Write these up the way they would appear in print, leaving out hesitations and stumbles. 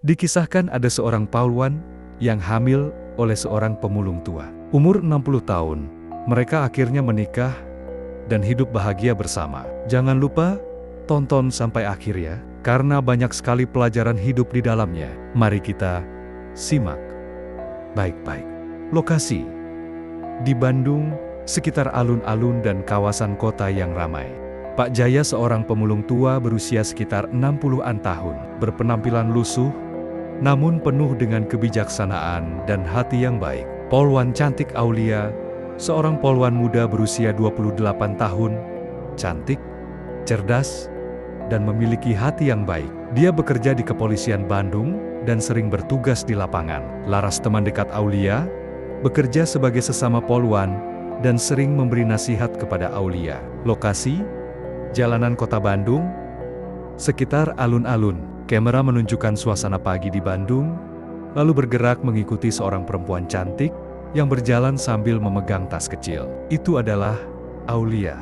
Dikisahkan ada seorang Pahlawan yang hamil oleh seorang pemulung tua. Umur 60 tahun, mereka akhirnya menikah dan hidup bahagia bersama. Jangan lupa tonton sampai akhir ya, karena banyak sekali pelajaran hidup di dalamnya. Mari kita simak baik-baik. Lokasi di Bandung, sekitar alun-alun dan kawasan kota yang ramai. Pak Jaya seorang pemulung tua berusia sekitar 60-an tahun, berpenampilan lusuh, namun penuh dengan kebijaksanaan dan hati yang baik. Polwan cantik Aulia, seorang polwan muda berusia 28 tahun, cantik, cerdas, dan memiliki hati yang baik. Dia bekerja di Kepolisian Bandung dan sering bertugas di lapangan. Laras teman dekat Aulia, bekerja sebagai sesama polwan dan sering memberi nasihat kepada Aulia. Lokasi, jalanan kota Bandung, sekitar alun-alun. Kamera menunjukkan suasana pagi di Bandung, lalu bergerak mengikuti seorang perempuan cantik yang berjalan sambil memegang tas kecil. Itu adalah Aulia,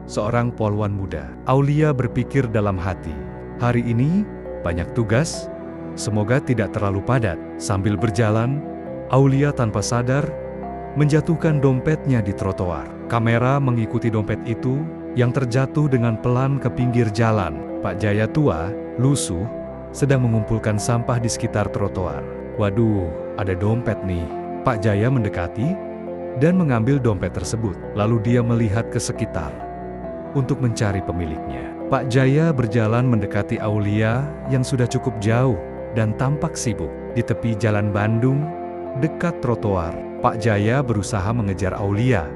seorang polwan muda. Aulia berpikir dalam hati, hari ini banyak tugas, semoga tidak terlalu padat. Sambil berjalan, Aulia tanpa sadar menjatuhkan dompetnya di trotoar. Kamera mengikuti dompet itu yang terjatuh dengan pelan ke pinggir jalan. Pak Jaya tua, lusuh, sedang mengumpulkan sampah di sekitar trotoar. Waduh, ada dompet nih. Pak Jaya mendekati dan mengambil dompet tersebut. Lalu dia melihat ke sekitar untuk mencari pemiliknya. Pak Jaya berjalan mendekati Aulia yang sudah cukup jauh dan tampak sibuk. Di tepi jalan Bandung, dekat trotoar, Pak Jaya berusaha mengejar Aulia.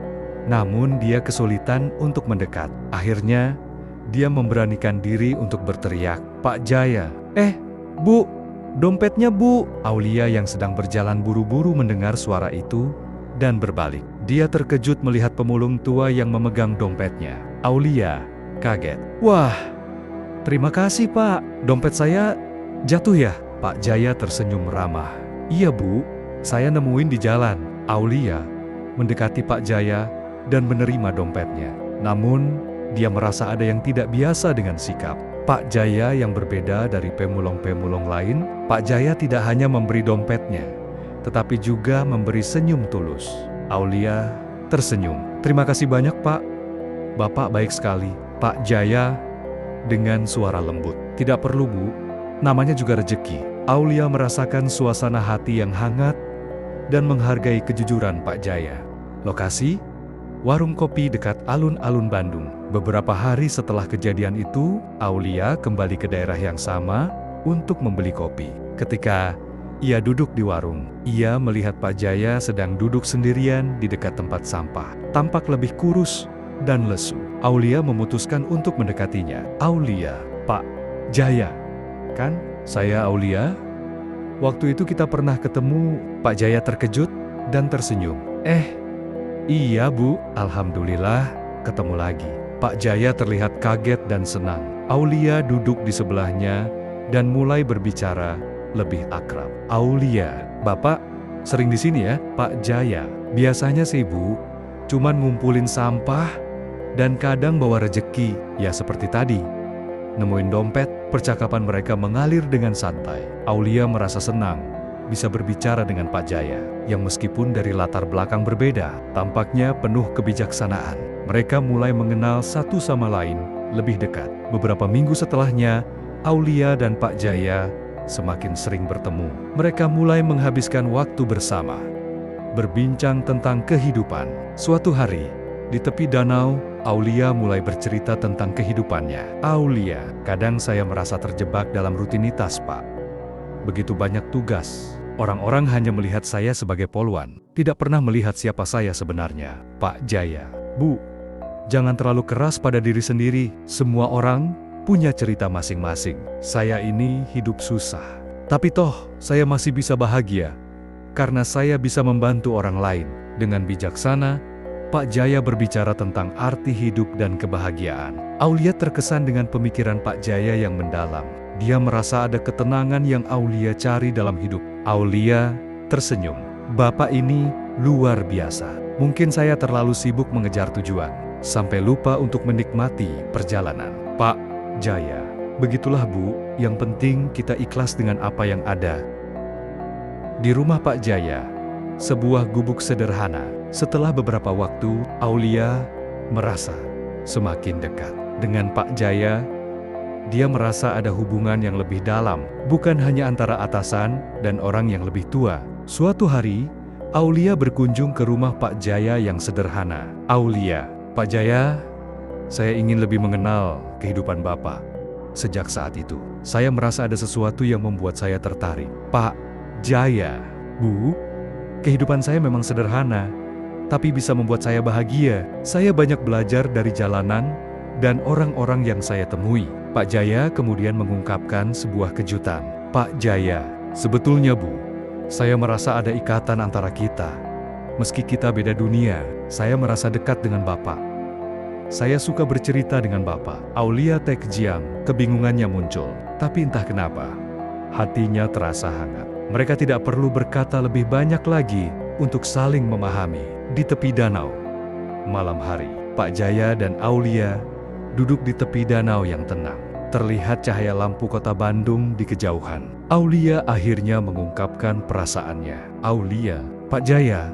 Namun dia kesulitan untuk mendekat. Akhirnya, dia memberanikan diri untuk berteriak, "Pak Jaya, Bu, dompetnya Bu!" Aulia yang sedang berjalan buru-buru mendengar suara itu dan berbalik. Dia terkejut melihat pemulung tua yang memegang dompetnya. Aulia kaget. "Wah, terima kasih Pak, dompet saya jatuh ya?" Pak Jaya tersenyum ramah. "Iya Bu, saya nemuin di jalan." Aulia mendekati Pak Jaya dan menerima dompetnya. Namun, dia merasa ada yang tidak biasa dengan sikap Pak Jaya yang berbeda dari pemulung-pemulung lain. Pak Jaya tidak hanya memberi dompetnya, tetapi juga memberi senyum tulus. Aulia tersenyum. "Terima kasih banyak Pak, Bapak baik sekali." Pak Jaya dengan suara lembut, "Tidak perlu Bu, namanya juga rezeki." Aulia merasakan suasana hati yang hangat dan menghargai kejujuran Pak Jaya. Lokasi, warung kopi dekat alun-alun Bandung. Beberapa hari setelah kejadian itu, Aulia kembali ke daerah yang sama untuk membeli kopi. Ketika ia duduk di warung, ia melihat Pak Jaya sedang duduk sendirian di dekat tempat sampah. Tampak lebih kurus dan lesu. Aulia memutuskan untuk mendekatinya. "Aulia, Pak Jaya, kan? Saya Aulia. Waktu itu kita pernah ketemu." Pak Jaya terkejut dan tersenyum. Iya Bu, alhamdulillah ketemu lagi." Pak Jaya terlihat kaget dan senang. Aulia duduk di sebelahnya dan mulai berbicara lebih akrab. "Aulia, Bapak sering di sini ya?" "Pak Jaya, biasanya sih Bu, cuman ngumpulin sampah dan kadang bawa rejeki, ya seperti tadi. Nemuin dompet." Percakapan mereka mengalir dengan santai. Aulia merasa senang bisa berbicara dengan Pak Jaya, yang meskipun dari latar belakang berbeda, tampaknya penuh kebijaksanaan. Mereka mulai mengenal satu sama lain lebih dekat. Beberapa minggu setelahnya, Aulia dan Pak Jaya semakin sering bertemu. Mereka mulai menghabiskan waktu bersama, berbincang tentang kehidupan. Suatu hari, di tepi danau, Aulia mulai bercerita tentang kehidupannya. "Aulia, kadang saya merasa terjebak dalam rutinitas Pak. Begitu banyak tugas. Orang-orang hanya melihat saya sebagai polwan, tidak pernah melihat siapa saya sebenarnya." "Pak Jaya, Bu, jangan terlalu keras pada diri sendiri. Semua orang punya cerita masing-masing. Saya ini hidup susah, tapi toh saya masih bisa bahagia karena saya bisa membantu orang lain." Dengan bijaksana, Pak Jaya berbicara tentang arti hidup dan kebahagiaan. Aulia terkesan dengan pemikiran Pak Jaya yang mendalam. Dia merasa ada ketenangan yang Aulia cari dalam hidup. Aulia tersenyum. "Bapak ini luar biasa. Mungkin saya terlalu sibuk mengejar tujuan, sampai lupa untuk menikmati perjalanan." "Pak Jaya, Begitulah Bu, yang penting kita ikhlas dengan apa yang ada. Di rumah Pak Jaya, sebuah gubuk sederhana. Setelah beberapa waktu, Aulia merasa semakin dekat dengan Pak Jaya. Dia merasa ada hubungan yang lebih dalam, bukan hanya antara atasan dan orang yang lebih tua. Suatu hari, Aulia berkunjung ke rumah Pak Jaya yang sederhana. Aulia, Pak Jaya, saya ingin lebih mengenal kehidupan Bapak. Sejak saat itu, saya merasa ada sesuatu yang membuat saya tertarik. Pak Jaya, Bu, kehidupan saya memang sederhana, tapi bisa membuat saya bahagia. Saya banyak belajar dari jalanan dan orang-orang yang saya temui. Pak Jaya kemudian mengungkapkan sebuah kejutan. Pak Jaya, sebetulnya Bu, saya merasa ada ikatan antara kita. Meski kita beda dunia, saya merasa dekat dengan Bapak. Saya suka bercerita dengan Bapak. Aulia Tekjiang, kebingungannya muncul. Tapi entah kenapa, hatinya terasa hangat. Mereka tidak perlu berkata lebih banyak lagi untuk saling memahami. Di tepi danau, malam hari, Pak Jaya dan Aulia duduk di tepi danau yang tenang. Terlihat cahaya lampu kota Bandung di kejauhan. Aulia akhirnya mengungkapkan perasaannya. Aulia, Pak Jaya,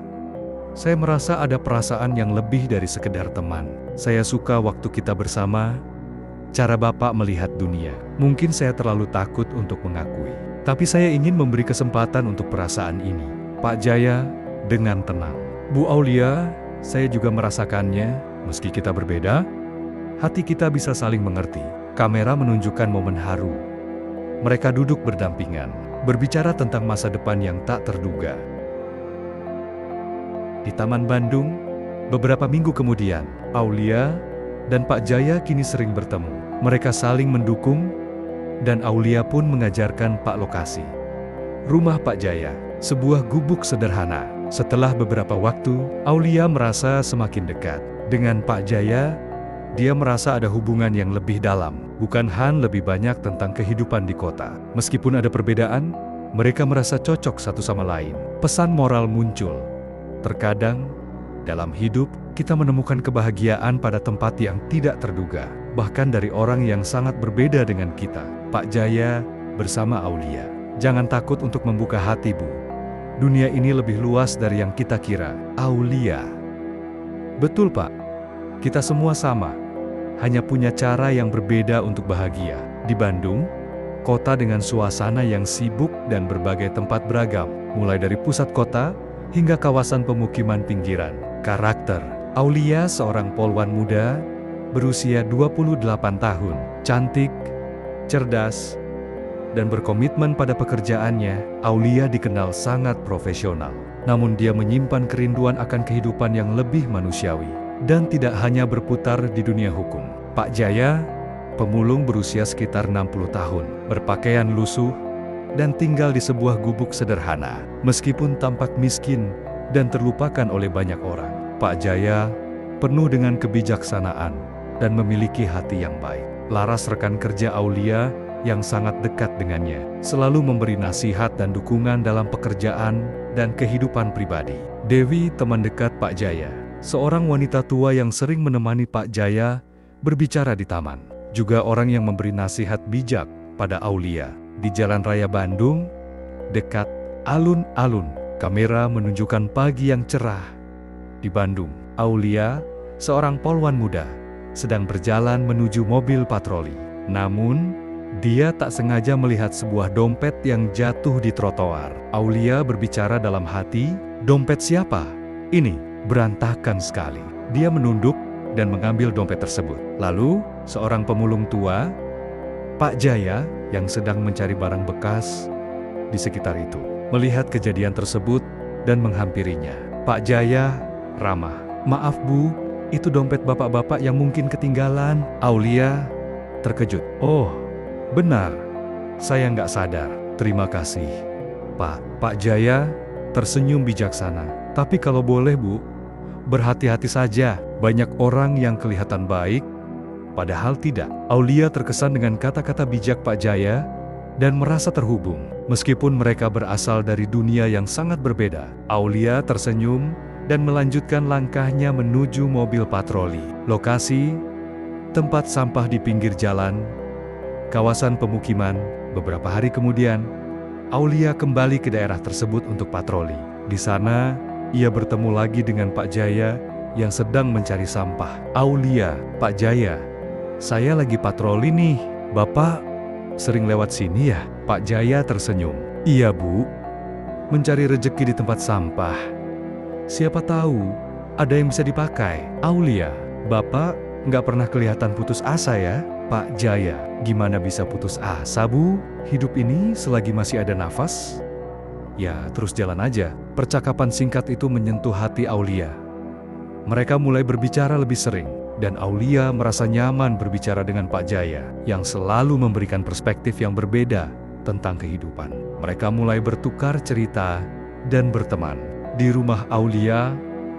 saya merasa ada perasaan yang lebih dari sekedar teman. Saya suka waktu kita bersama, cara Bapak melihat dunia. Mungkin saya terlalu takut untuk mengakui, tapi saya ingin memberi kesempatan untuk perasaan ini. Pak Jaya dengan tenang. Bu Aulia, saya juga merasakannya, meski kita berbeda, hati kita bisa saling mengerti. Kamera menunjukkan momen haru. Mereka duduk berdampingan, berbicara tentang masa depan yang tak terduga. Di Taman Bandung, beberapa minggu kemudian, Aulia dan Pak Jaya kini sering bertemu. Mereka saling mendukung, dan Aulia pun mengajarkan Pak lokasi. Rumah Pak Jaya, sebuah gubuk sederhana. Setelah beberapa waktu, Aulia merasa semakin dekat dengan Pak Jaya. Dia merasa ada hubungan yang lebih dalam, bukan hanya lebih banyak tentang kehidupan di kota. Meskipun ada perbedaan, mereka merasa cocok satu sama lain. Pesan moral muncul. Terkadang, dalam hidup, kita menemukan kebahagiaan pada tempat yang tidak terduga, bahkan dari orang yang sangat berbeda dengan kita. Pak Jaya bersama Aulia. Jangan takut untuk membuka hati, Bu. Dunia ini lebih luas dari yang kita kira. Aulia. Betul, Pak. Kita semua sama. Hanya punya cara yang berbeda untuk bahagia. Di Bandung, kota dengan suasana yang sibuk dan berbagai tempat beragam, mulai dari pusat kota hingga kawasan pemukiman pinggiran. Karakter Aulia seorang polwan muda, berusia 28 tahun, cantik, cerdas, dan berkomitmen pada pekerjaannya. Aulia dikenal sangat profesional, namun dia menyimpan kerinduan akan kehidupan yang lebih manusiawi. Dan tidak hanya berputar di dunia hukum. Pak Jaya, pemulung berusia sekitar 60 tahun, berpakaian lusuh, dan tinggal di sebuah gubuk sederhana. Meskipun tampak miskin dan terlupakan oleh banyak orang, Pak Jaya penuh dengan kebijaksanaan dan memiliki hati yang baik. Laras rekan kerja Aulia yang sangat dekat dengannya, selalu memberi nasihat dan dukungan dalam pekerjaan dan kehidupan pribadi. Dewi, teman dekat Pak Jaya, seorang wanita tua yang sering menemani Pak Jaya berbicara di taman. Juga orang yang memberi nasihat bijak pada Aulia. Di Jalan Raya Bandung, dekat alun-alun, kamera menunjukkan pagi yang cerah. Di Bandung, Aulia, seorang polwan muda, sedang berjalan menuju mobil patroli. Namun, dia tak sengaja melihat sebuah dompet yang jatuh di trotoar. Aulia berbicara dalam hati, "Dompet siapa? Ini berantakan sekali." Dia menunduk dan mengambil dompet tersebut. Lalu, seorang pemulung tua, Pak Jaya, yang sedang mencari barang bekas di sekitar itu, melihat kejadian tersebut dan menghampirinya. Pak Jaya ramah, "Maaf Bu, itu dompet bapak-bapak yang mungkin ketinggalan." Aulia terkejut. "Oh, benar. Saya nggak sadar. Terima kasih, Pak." Pak Jaya tersenyum bijaksana. "Tapi kalau boleh Bu, berhati-hati saja. Banyak orang yang kelihatan baik, padahal tidak." Aulia terkesan dengan kata-kata bijak Pak Jaya dan merasa terhubung. Meskipun mereka berasal dari dunia yang sangat berbeda, Aulia tersenyum dan melanjutkan langkahnya menuju mobil patroli. Lokasi, tempat sampah di pinggir jalan, kawasan pemukiman. Beberapa hari kemudian, Aulia kembali ke daerah tersebut untuk patroli. Di sana, ia bertemu lagi dengan Pak Jaya yang sedang mencari sampah. Aulia, Pak Jaya, saya lagi patroli nih. Bapak sering lewat sini ya? Pak Jaya tersenyum. Iya Bu, mencari rejeki di tempat sampah. Siapa tahu ada yang bisa dipakai. Aulia, Bapak nggak pernah kelihatan putus asa ya? Pak Jaya, gimana bisa putus asa Bu? Hidup ini selagi masih ada nafas, ya terus jalan aja. Percakapan singkat itu menyentuh hati Aulia. Mereka mulai berbicara lebih sering, dan Aulia merasa nyaman berbicara dengan Pak Jaya, yang selalu memberikan perspektif yang berbeda tentang kehidupan. Mereka mulai bertukar cerita dan berteman. Di rumah Aulia,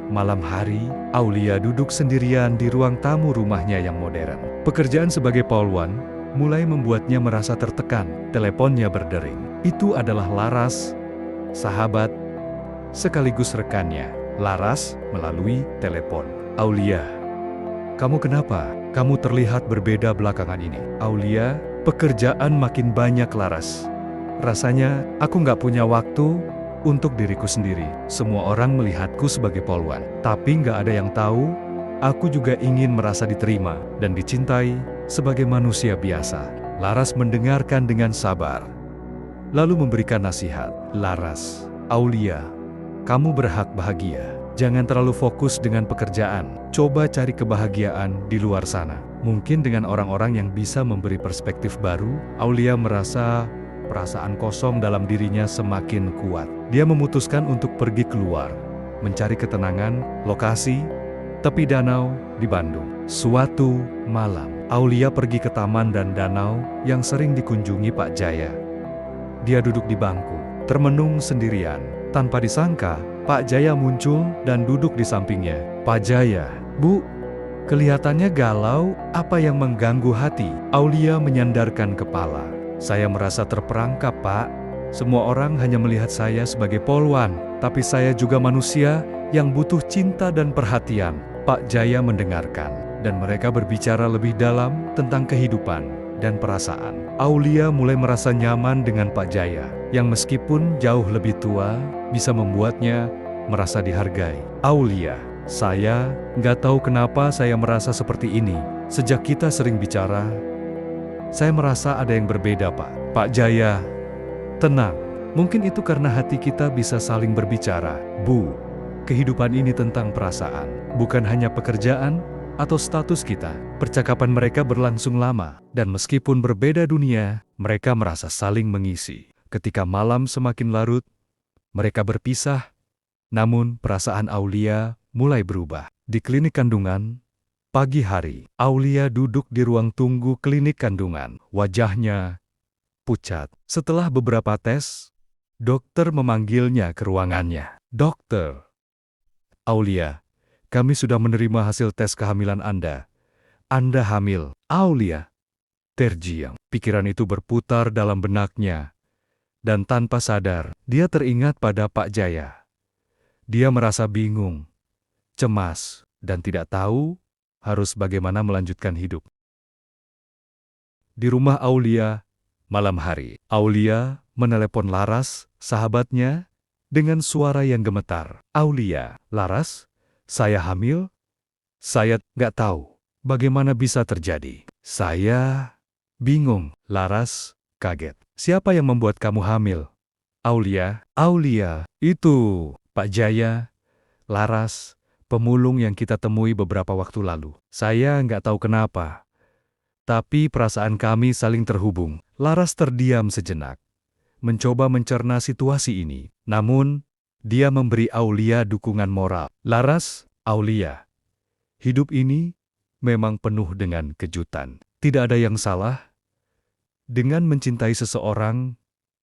malam hari, Aulia duduk sendirian di ruang tamu rumahnya yang modern. Pekerjaan sebagai polwan mulai membuatnya merasa tertekan. Teleponnya berdering. Itu adalah Laras, sahabat sekaligus rekannya. Laras melalui telepon. Aulia, kamu kenapa? Kamu terlihat berbeda belakangan ini. Aulia, pekerjaan makin banyak Laras. Rasanya aku nggak punya waktu untuk diriku sendiri. Semua orang melihatku sebagai polwan, tapi nggak ada yang tahu, aku juga ingin merasa diterima dan dicintai sebagai manusia biasa. Laras mendengarkan dengan sabar, lalu memberikan nasihat. Laras, Aulia, kamu berhak bahagia. Jangan terlalu fokus dengan pekerjaan. Coba cari kebahagiaan di luar sana. Mungkin dengan orang-orang yang bisa memberi perspektif baru. Aulia merasa perasaan kosong dalam dirinya semakin kuat. Dia memutuskan untuk pergi keluar, mencari ketenangan. Lokasi, tepi danau di Bandung. Suatu malam, Aulia pergi ke taman dan danau yang sering dikunjungi Pak Jaya. Dia duduk di bangku, termenung sendirian. Tanpa disangka, Pak Jaya muncul dan duduk di sampingnya. Pak Jaya, Bu, kelihatannya galau, apa yang mengganggu hati? Aulia menyandarkan kepala. Saya merasa terperangkap, Pak. Semua orang hanya melihat saya sebagai polwan, tapi saya juga manusia yang butuh cinta dan perhatian. Pak Jaya mendengarkan, dan mereka berbicara lebih dalam tentang kehidupan dan perasaan. Aulia mulai merasa nyaman dengan Pak Jaya, yang meskipun jauh lebih tua, bisa membuatnya merasa dihargai. Aulia, saya nggak tahu kenapa saya merasa seperti ini. Sejak kita sering bicara, saya merasa ada yang berbeda, Pak. Pak Jaya, tenang. Mungkin itu karena hati kita bisa saling berbicara. Bu, kehidupan ini tentang perasaan, bukan hanya pekerjaan atau status kita. Percakapan mereka berlangsung lama, dan meskipun berbeda dunia, mereka merasa saling mengisi. Ketika malam semakin larut, mereka berpisah, namun perasaan Aulia mulai berubah. Di klinik kandungan, pagi hari, Aulia duduk di ruang tunggu klinik kandungan. Wajahnya pucat. Setelah beberapa tes, dokter memanggilnya ke ruangannya. Dokter, Aulia, kami sudah menerima hasil tes kehamilan Anda. Anda hamil. Aulia terdiam. Pikiran itu berputar dalam benaknya. Dan tanpa sadar, dia teringat pada Pak Jaya. Dia merasa bingung, cemas, dan tidak tahu harus bagaimana melanjutkan hidup. Di rumah Aulia, malam hari, Aulia menelepon Laras, sahabatnya, dengan suara yang gemetar. Aulia, Laras, saya hamil? Saya nggak tahu bagaimana bisa terjadi. Saya bingung. Laras kaget. Siapa yang membuat kamu hamil? Aulia, itu Pak Jaya, Laras, pemulung yang kita temui beberapa waktu lalu. Saya nggak tahu kenapa, tapi perasaan kami saling terhubung. Laras terdiam sejenak, mencoba mencerna situasi ini. Namun, dia memberi Aulia dukungan moral. Laras, Aulia, hidup ini memang penuh dengan kejutan. Tidak ada yang salah dengan mencintai seseorang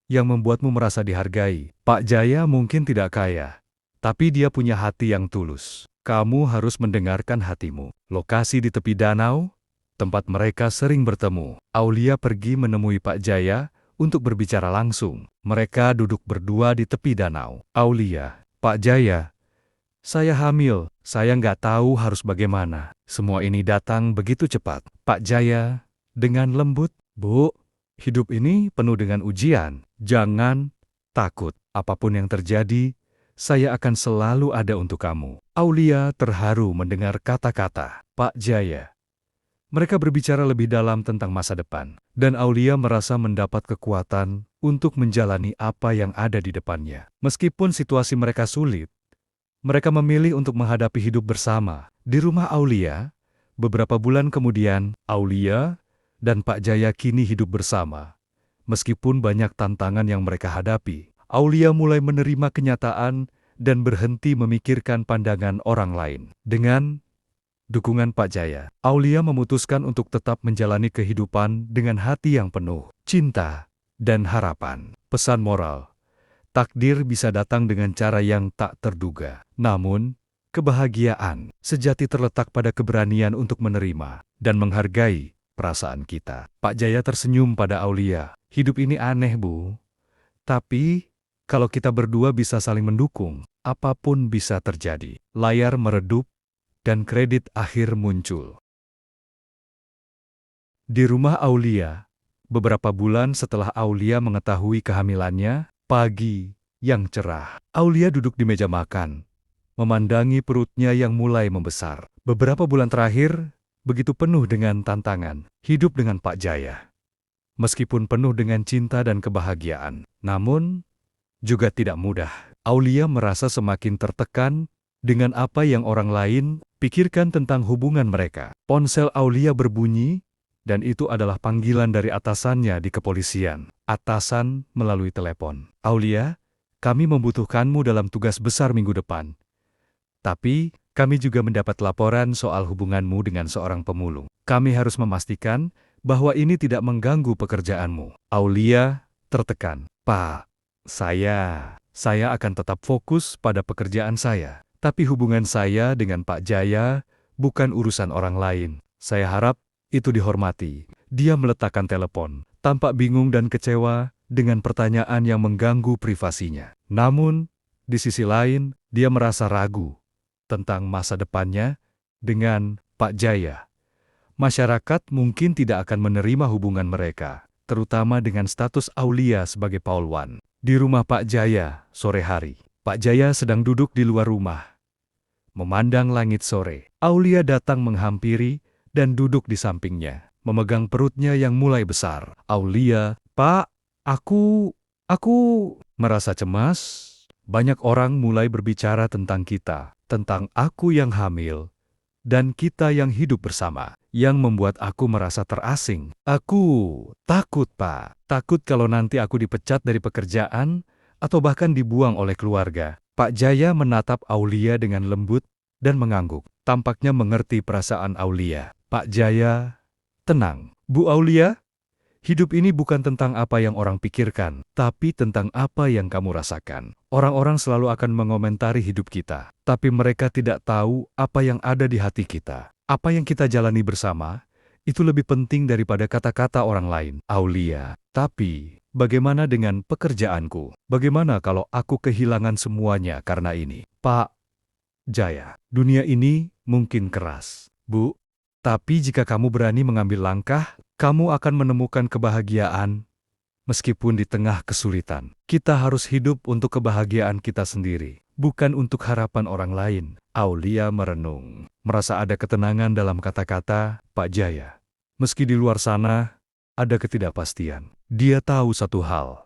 yang membuatmu merasa dihargai. Pak Jaya mungkin tidak kaya, tapi dia punya hati yang tulus. Kamu harus mendengarkan hatimu. Lokasi di tepi danau, tempat mereka sering bertemu. Aulia pergi menemui Pak Jaya untuk berbicara langsung. Mereka duduk berdua di tepi danau. Aulia, Pak Jaya, saya hamil. Saya nggak tahu harus bagaimana. Semua ini datang begitu cepat. Pak Jaya dengan lembut, Bu, hidup ini penuh dengan ujian. Jangan takut. Apapun yang terjadi, saya akan selalu ada untuk kamu. Aulia terharu mendengar kata-kata Pak Jaya. Mereka berbicara lebih dalam tentang masa depan, dan Aulia merasa mendapat kekuatan untuk menjalani apa yang ada di depannya. Meskipun situasi mereka sulit, mereka memilih untuk menghadapi hidup bersama. Di rumah Aulia, beberapa bulan kemudian, Aulia dan Pak Jaya kini hidup bersama. Meskipun banyak tantangan yang mereka hadapi, Aulia mulai menerima kenyataan dan berhenti memikirkan pandangan orang lain. Dengan dukungan Pak Jaya, Aulia memutuskan untuk tetap menjalani kehidupan dengan hati yang penuh cinta dan harapan. Pesan moral, takdir bisa datang dengan cara yang tak terduga. Namun, kebahagiaan sejati terletak pada keberanian untuk menerima dan menghargai perasaan kita. Pak Jaya tersenyum pada Aulia. Hidup ini aneh, Bu. Tapi, kalau kita berdua bisa saling mendukung, apapun bisa terjadi. Layar meredup dan kredit akhir muncul. Di rumah Aulia, beberapa bulan setelah Aulia mengetahui kehamilannya, pagi yang cerah, Aulia duduk di meja makan, memandangi perutnya yang mulai membesar. Beberapa bulan terakhir, begitu penuh dengan tantangan, hidup dengan Pak Jaya. Meskipun penuh dengan cinta dan kebahagiaan, namun juga tidak mudah. Aulia merasa semakin tertekan dengan apa yang orang lain pikirkan tentang hubungan mereka. Ponsel Aulia berbunyi, dan itu adalah panggilan dari atasannya di kepolisian. Atasan melalui telepon. Aulia, kami membutuhkanmu dalam tugas besar minggu depan. Tapi, kami juga mendapat laporan soal hubunganmu dengan seorang pemulung. Kami harus memastikan bahwa ini tidak mengganggu pekerjaanmu. Aulia tertekan. Pak, saya akan tetap fokus pada pekerjaan saya. Tapi hubungan saya dengan Pak Jaya bukan urusan orang lain. Saya harap itu dihormati. Dia meletakkan telepon, tampak bingung dan kecewa dengan pertanyaan yang mengganggu privasinya. Namun, di sisi lain, dia merasa ragu tentang masa depannya dengan Pak Jaya. Masyarakat mungkin tidak akan menerima hubungan mereka, terutama dengan status Aulia sebagai Paulwan. Di rumah Pak Jaya, sore hari. Pak Jaya sedang duduk di luar rumah, memandang langit sore. Aulia datang menghampiri dan duduk di sampingnya, memegang perutnya yang mulai besar. Aulia, Pak, aku merasa cemas. Banyak orang mulai berbicara tentang kita, tentang aku yang hamil, dan kita yang hidup bersama, yang membuat aku merasa terasing. Aku takut, Pak. Takut kalau nanti aku dipecat dari pekerjaan, atau bahkan dibuang oleh keluarga. Pak Jaya menatap Aulia dengan lembut dan mengangguk. Tampaknya mengerti perasaan Aulia. Pak Jaya, tenang. Bu Aulia, hidup ini bukan tentang apa yang orang pikirkan, tapi tentang apa yang kamu rasakan. Orang-orang selalu akan mengomentari hidup kita, tapi mereka tidak tahu apa yang ada di hati kita. Apa yang kita jalani bersama, itu lebih penting daripada kata-kata orang lain. Aulia, tapi bagaimana dengan pekerjaanku? Bagaimana kalau aku kehilangan semuanya karena ini? Pak Jaya, dunia ini mungkin keras, Bu. Tapi jika kamu berani mengambil langkah, kamu akan menemukan kebahagiaan meskipun di tengah kesulitan. Kita harus hidup untuk kebahagiaan kita sendiri, bukan untuk harapan orang lain. Aulia merenung, merasa ada ketenangan dalam kata-kata Pak Jaya. Meski di luar sana ada ketidakpastian, dia tahu satu hal.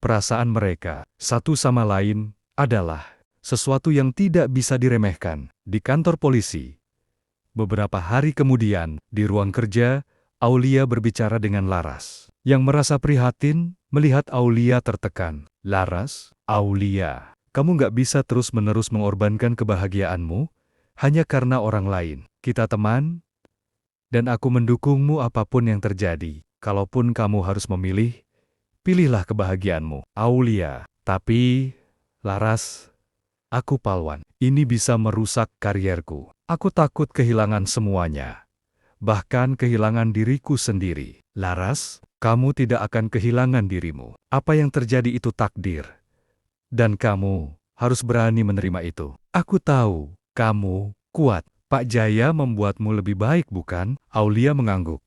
Perasaan mereka satu sama lain adalah sesuatu yang tidak bisa diremehkan. Di kantor polisi, beberapa hari kemudian, di ruang kerja, Aulia berbicara dengan Laras, yang merasa prihatin melihat Aulia tertekan. Laras, Aulia, kamu nggak bisa terus-menerus mengorbankan kebahagiaanmu hanya karena orang lain. Kita teman, dan aku mendukungmu apapun yang terjadi. Kalaupun kamu harus memilih, pilihlah kebahagiaanmu. Aulia, tapi, Laras, aku Paulwan. Ini bisa merusak karierku. Aku takut kehilangan semuanya. Bahkan kehilangan diriku sendiri. Laras, kamu tidak akan kehilangan dirimu. Apa yang terjadi itu takdir. Dan kamu harus berani menerima itu. Aku tahu, kamu kuat. Pak Jaya membuatmu lebih baik, bukan? Aulia mengangguk.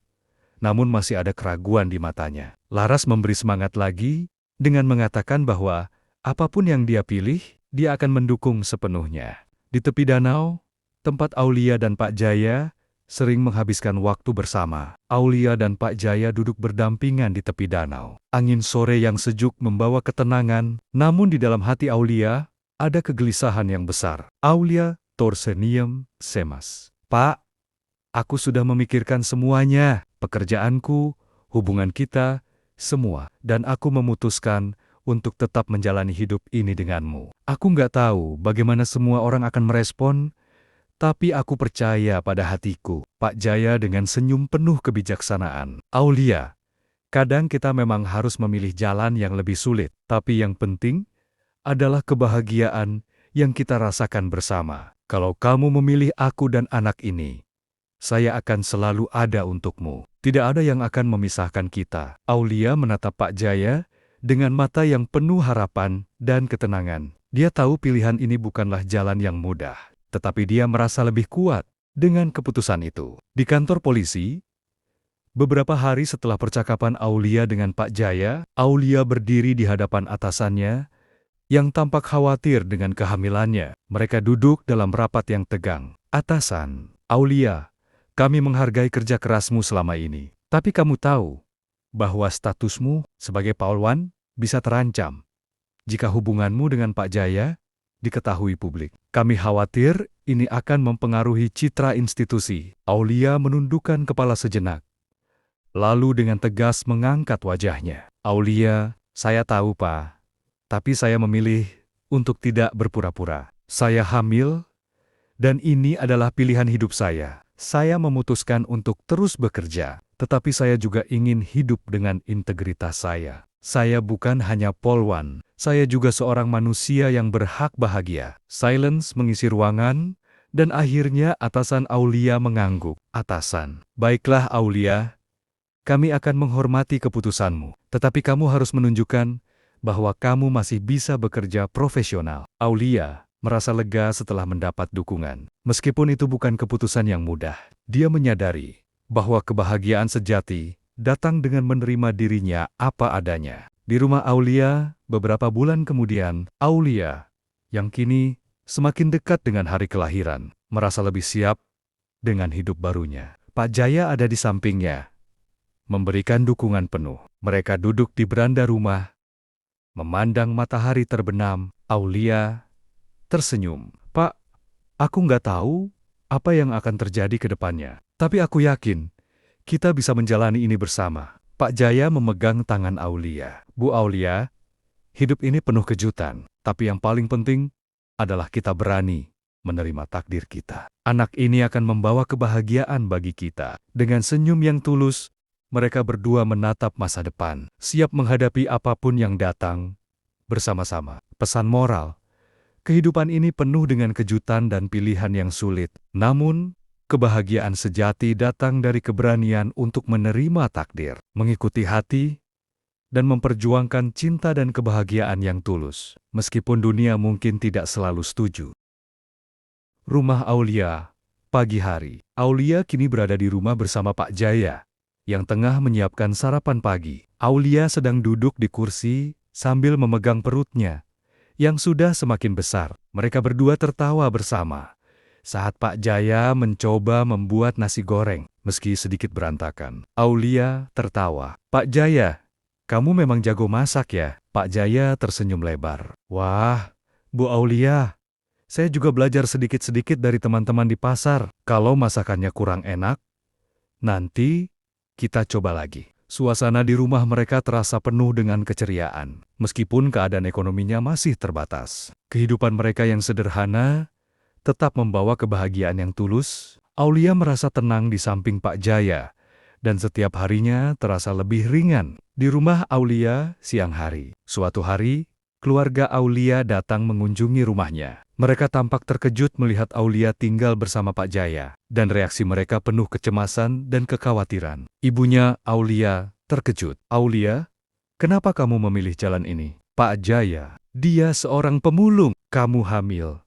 namun masih ada keraguan di matanya. Laras memberi semangat lagi dengan mengatakan bahwa apapun yang dia pilih, dia akan mendukung sepenuhnya. Di tepi danau, tempat Aulia dan Pak Jaya sering menghabiskan waktu bersama. Aulia dan Pak Jaya duduk berdampingan di tepi danau. Angin sore yang sejuk membawa ketenangan, namun di dalam hati Aulia ada kegelisahan yang besar. Aulia Torseniem Semas. Pak, aku sudah memikirkan semuanya, pekerjaanku, hubungan kita, semua. Dan aku memutuskan untuk tetap menjalani hidup ini denganmu. Aku nggak tahu bagaimana semua orang akan merespon, tapi aku percaya pada hatiku. Pak Jaya dengan senyum penuh kebijaksanaan. Aulia, kadang kita memang harus memilih jalan yang lebih sulit, tapi yang penting adalah kebahagiaan yang kita rasakan bersama. Kalau kamu memilih aku dan anak ini, saya akan selalu ada untukmu. Tidak ada yang akan memisahkan kita. Aulia menatap Pak Jaya dengan mata yang penuh harapan dan ketenangan. Dia tahu pilihan ini bukanlah jalan yang mudah, tetapi dia merasa lebih kuat dengan keputusan itu. Di kantor polisi, beberapa hari setelah percakapan Aulia dengan Pak Jaya, Aulia berdiri di hadapan atasannya yang tampak khawatir dengan kehamilannya. Mereka duduk dalam rapat yang tegang. Atasan, Aulia, kami menghargai kerja kerasmu selama ini. Tapi kamu tahu bahwa statusmu sebagai Pahlawan bisa terancam jika hubunganmu dengan Pak Jaya diketahui publik. Kami khawatir ini akan mempengaruhi citra institusi. Aulia menundukkan kepala sejenak, lalu dengan tegas mengangkat wajahnya. Aulia, saya tahu Pak, tapi saya memilih untuk tidak berpura-pura. Saya hamil, dan ini adalah pilihan hidup saya. Saya memutuskan untuk terus bekerja, tetapi saya juga ingin hidup dengan integritas saya. Saya bukan hanya polwan, saya juga seorang manusia yang berhak bahagia. Silence mengisi ruangan, dan akhirnya atasan Aulia mengangguk. Atasan, baiklah Aulia, kami akan menghormati keputusanmu, tetapi kamu harus menunjukkan bahwa kamu masih bisa bekerja profesional. Aulia merasa lega setelah mendapat dukungan. Meskipun itu bukan keputusan yang mudah, dia menyadari bahwa kebahagiaan sejati datang dengan menerima dirinya apa adanya. Di rumah Aulia, beberapa bulan kemudian, Aulia, yang kini semakin dekat dengan hari kelahiran, merasa lebih siap dengan hidup barunya. Pak Jaya ada di sampingnya, memberikan dukungan penuh. Mereka duduk di beranda rumah, memandang matahari terbenam. Aulia tersenyum. Pak, aku nggak tahu apa yang akan terjadi ke depannya, tapi aku yakin kita bisa menjalani ini bersama. Pak Jaya memegang tangan Aulia. Bu Aulia, hidup ini penuh kejutan, tapi yang paling penting adalah kita berani menerima takdir kita. Anak ini akan membawa kebahagiaan bagi kita. Dengan senyum yang tulus, mereka berdua menatap masa depan, siap menghadapi apapun yang datang bersama-sama. Pesan moral, kehidupan ini penuh dengan kejutan dan pilihan yang sulit. Namun, kebahagiaan sejati datang dari keberanian untuk menerima takdir, mengikuti hati, dan memperjuangkan cinta dan kebahagiaan yang tulus, meskipun dunia mungkin tidak selalu setuju. Rumah Aulia, pagi hari. Aulia kini berada di rumah bersama Pak Jaya, yang tengah menyiapkan sarapan pagi. Aulia sedang duduk di kursi sambil memegang perutnya, yang sudah semakin besar. Mereka berdua tertawa bersama saat Pak Jaya mencoba membuat nasi goreng, meski sedikit berantakan. Aulia tertawa. Pak Jaya, kamu memang jago masak ya? Pak Jaya tersenyum lebar. Wah, Bu Aulia, saya juga belajar sedikit-sedikit dari teman-teman di pasar. Kalau masakannya kurang enak, nanti kita coba lagi. Suasana di rumah mereka terasa penuh dengan keceriaan, meskipun keadaan ekonominya masih terbatas. Kehidupan mereka yang sederhana tetap membawa kebahagiaan yang tulus. Aulia merasa tenang di samping Pak Jaya, dan setiap harinya terasa lebih ringan. Di rumah Aulia, siang hari. Suatu hari, keluarga Aulia datang mengunjungi rumahnya. Mereka tampak terkejut melihat Aulia tinggal bersama Pak Jaya, dan reaksi mereka penuh kecemasan dan kekhawatiran. Ibunya, Aulia, terkejut. Aulia, kenapa kamu memilih jalan ini? Pak Jaya, dia seorang pemulung. Kamu hamil.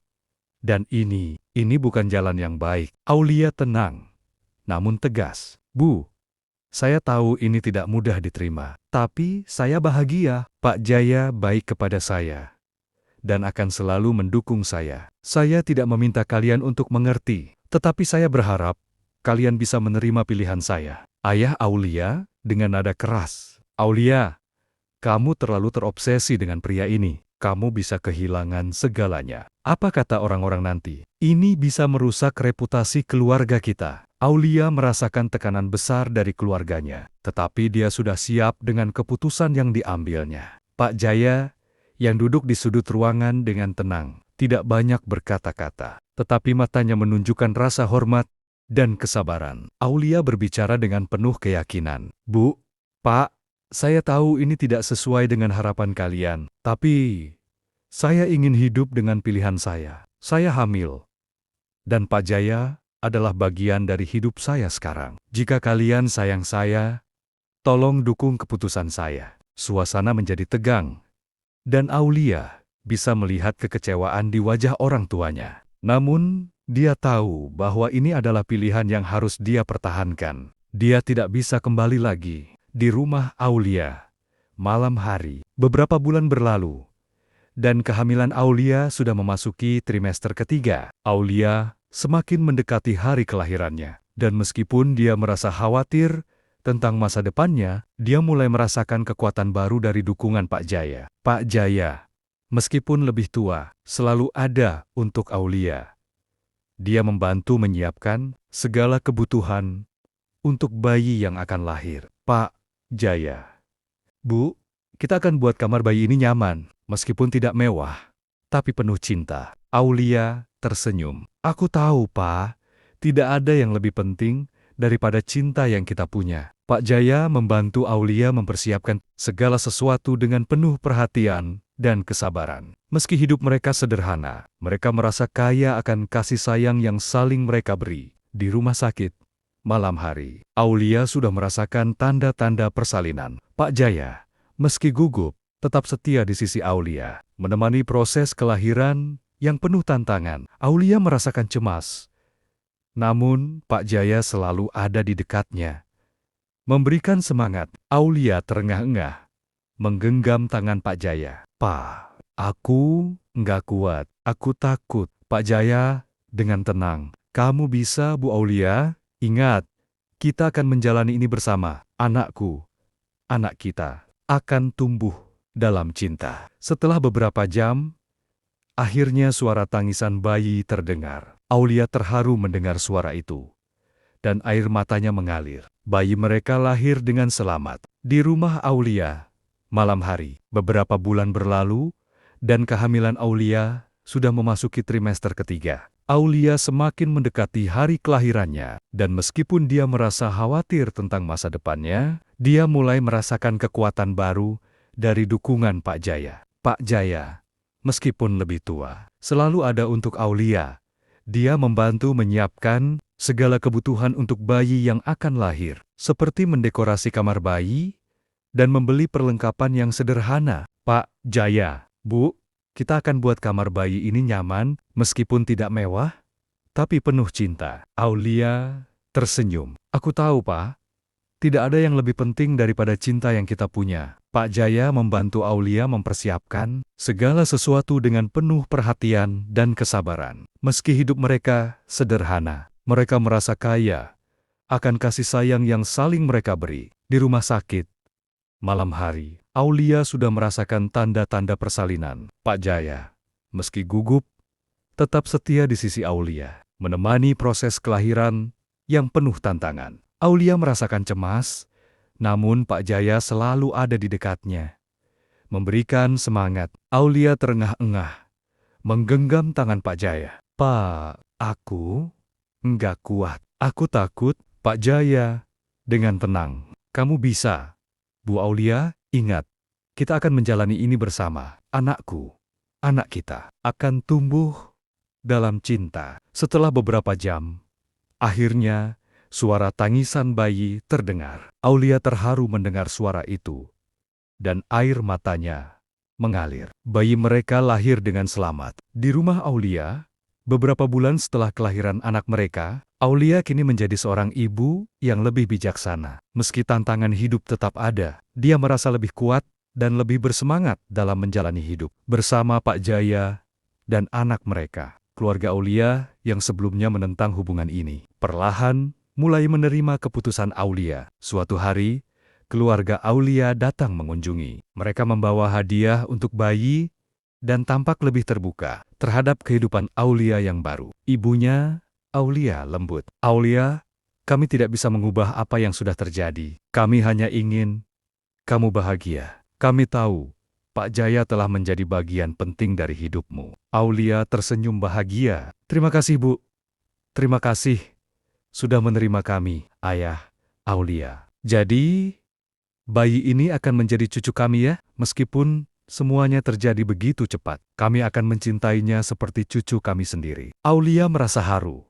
Dan ini bukan jalan yang baik. Aulia tenang, namun tegas. Bu, Saya tahu ini tidak mudah diterima, tapi saya bahagia. Pak Jaya baik kepada saya dan akan selalu mendukung saya. Saya tidak meminta kalian untuk mengerti, tetapi saya berharap kalian bisa menerima pilihan saya. Ayah Aulia dengan nada keras. Aulia, kamu terlalu terobsesi dengan pria ini. Kamu bisa kehilangan segalanya. Apa kata orang-orang nanti? Ini bisa merusak reputasi keluarga kita. Aulia merasakan tekanan besar dari keluarganya, tetapi dia sudah siap dengan keputusan yang diambilnya. Pak Jaya, yang duduk di sudut ruangan dengan tenang, tidak banyak berkata-kata, tetapi matanya menunjukkan rasa hormat dan kesabaran. Aulia berbicara dengan penuh keyakinan. Bu, Pak, saya tahu ini tidak sesuai dengan harapan kalian, tapi saya ingin hidup dengan pilihan saya. Saya hamil, dan Pak Jaya adalah bagian dari hidup saya sekarang. Jika kalian sayang saya, tolong dukung keputusan saya. Suasana menjadi tegang, dan Aulia bisa melihat kekecewaan di wajah orang tuanya. Namun, dia tahu bahwa ini adalah pilihan yang harus dia pertahankan. Dia tidak bisa kembali lagi. Di rumah Aulia, malam hari, beberapa bulan berlalu, dan kehamilan Aulia sudah memasuki trimester ketiga. Aulia semakin mendekati hari kelahirannya, dan meskipun dia merasa khawatir tentang masa depannya, dia mulai merasakan kekuatan baru dari dukungan Pak Jaya. Pak Jaya, meskipun lebih tua, selalu ada untuk Aulia. Dia membantu menyiapkan segala kebutuhan untuk bayi yang akan lahir. Pak Jaya, Bu, kita akan buat kamar bayi ini nyaman, meskipun tidak mewah, tapi penuh cinta. Aulia tersenyum. Aku tahu, Pak, tidak ada yang lebih penting daripada cinta yang kita punya. Pak Jaya membantu Aulia mempersiapkan segala sesuatu dengan penuh perhatian dan kesabaran. Meski hidup mereka sederhana, mereka merasa kaya akan kasih sayang yang saling mereka beri. Di rumah sakit, malam hari, Aulia sudah merasakan tanda-tanda persalinan. Pak Jaya, meski gugup, tetap setia di sisi Aulia, menemani proses kelahiran yang penuh tantangan. Aulia merasakan cemas, namun Pak Jaya selalu ada di dekatnya, memberikan semangat. Aulia terengah-engah, menggenggam tangan Pak Jaya. Pak, aku nggak kuat, aku takut. Pak Jaya dengan tenang. Kamu bisa, Bu Aulia. Ingat, kita akan menjalani ini bersama. Anakku, anak kita akan tumbuh dalam cinta. Setelah beberapa jam, akhirnya suara tangisan bayi terdengar. Aulia terharu mendengar suara itu, dan air matanya mengalir. Bayi mereka lahir dengan selamat. Di rumah Aulia, malam hari, beberapa bulan berlalu, dan kehamilan Aulia sudah memasuki trimester ketiga. Aulia semakin mendekati hari kelahirannya, dan meskipun dia merasa khawatir tentang masa depannya, dia mulai merasakan kekuatan baru dari dukungan Pak Jaya. Pak Jaya, meskipun lebih tua, selalu ada untuk Aulia. Dia membantu menyiapkan segala kebutuhan untuk bayi yang akan lahir, seperti mendekorasi kamar bayi dan membeli perlengkapan yang sederhana. Pak Jaya, Bu, kita akan buat kamar bayi ini nyaman, meskipun tidak mewah, tapi penuh cinta. Aulia tersenyum. Aku tahu, Pak. Tidak ada yang lebih penting daripada cinta yang kita punya. Pak Jaya membantu Aulia mempersiapkan segala sesuatu dengan penuh perhatian dan kesabaran. Meski hidup mereka sederhana, mereka merasa kaya akan kasih sayang yang saling mereka beri. Di rumah sakit, malam hari, Aulia sudah merasakan tanda-tanda persalinan. Pak Jaya, meski gugup, tetap setia di sisi Aulia, menemani proses kelahiran yang penuh tantangan. Aulia merasakan cemas, namun Pak Jaya selalu ada di dekatnya, memberikan semangat. Aulia terengah-engah, menggenggam tangan Pak Jaya. Pak, aku enggak kuat. Aku takut. Pak Jaya dengan tenang. Kamu bisa. Bu Aulia, ingat, kita akan menjalani ini bersama. Anakku, anak kita akan tumbuh dalam cinta. Setelah beberapa jam, akhirnya suara tangisan bayi terdengar. Aulia terharu mendengar suara itu, dan air matanya mengalir. Bayi mereka lahir dengan selamat. Di rumah Aulia, Beberapa bulan setelah kelahiran anak mereka, Aulia kini menjadi seorang ibu yang lebih bijaksana. Meski tantangan hidup tetap ada, dia merasa lebih kuat dan lebih bersemangat dalam menjalani hidup. Bersama Pak Jaya dan anak mereka, keluarga Aulia yang sebelumnya menentang hubungan ini, perlahan mulai menerima keputusan Aulia. Suatu hari, keluarga Aulia datang mengunjungi. Mereka membawa hadiah untuk bayi dan tampak lebih terbuka terhadap kehidupan Aulia yang baru. Ibunya, Aulia, lembut. "Aulia, kami tidak bisa mengubah apa yang sudah terjadi. Kami hanya ingin kamu bahagia. Kami tahu Pak Jaya telah menjadi bagian penting dari hidupmu." Aulia tersenyum bahagia. "Terima kasih, Bu. Terima kasih sudah menerima kami, Ayah." "Aulia, jadi bayi ini akan menjadi cucu kami ya? Meskipun semuanya terjadi begitu cepat, kami akan mencintainya seperti cucu kami sendiri." Aulia merasa haru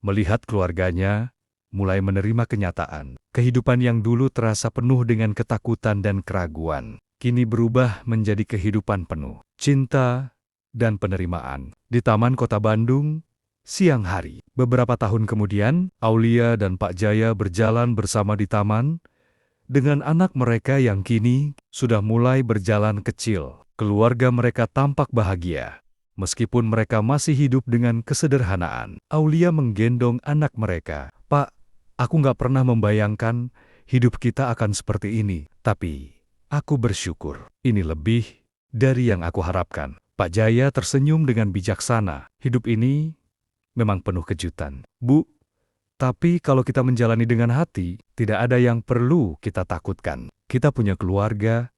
melihat keluarganya mulai menerima kenyataan. Kehidupan yang dulu terasa penuh dengan ketakutan dan keraguan, kini berubah menjadi kehidupan penuh cinta dan penerimaan. Di Taman Kota Bandung, siang hari. Beberapa tahun kemudian, Aulia dan Pak Jaya berjalan bersama di taman dengan anak mereka yang kini sudah mulai berjalan kecil. Keluarga mereka tampak bahagia. Meskipun mereka masih hidup dengan kesederhanaan, Aulia menggendong anak mereka. "Pak, aku nggak pernah membayangkan hidup kita akan seperti ini. Tapi aku bersyukur. Ini lebih dari yang aku harapkan." Pak Jaya tersenyum dengan bijaksana. "Hidup ini memang penuh kejutan, Bu. Tapi kalau kita menjalani dengan hati, tidak ada yang perlu kita takutkan. Kita punya keluarga,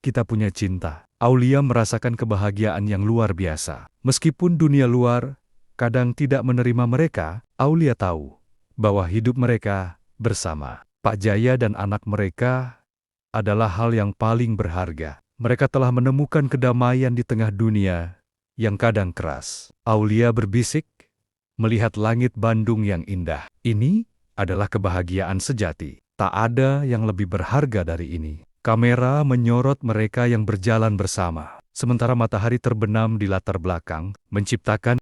kita punya cinta." Aulia merasakan kebahagiaan yang luar biasa. Meskipun dunia luar kadang tidak menerima mereka, Aulia tahu bahwa hidup mereka bersama Pak Jaya dan anak mereka adalah hal yang paling berharga. Mereka telah menemukan kedamaian di tengah dunia yang kadang keras. Aulia berbisik, melihat langit Bandung yang indah. "Ini adalah kebahagiaan sejati. Tak ada yang lebih berharga dari ini." Kamera menyorot mereka yang berjalan bersama, sementara matahari terbenam di latar belakang, menciptakan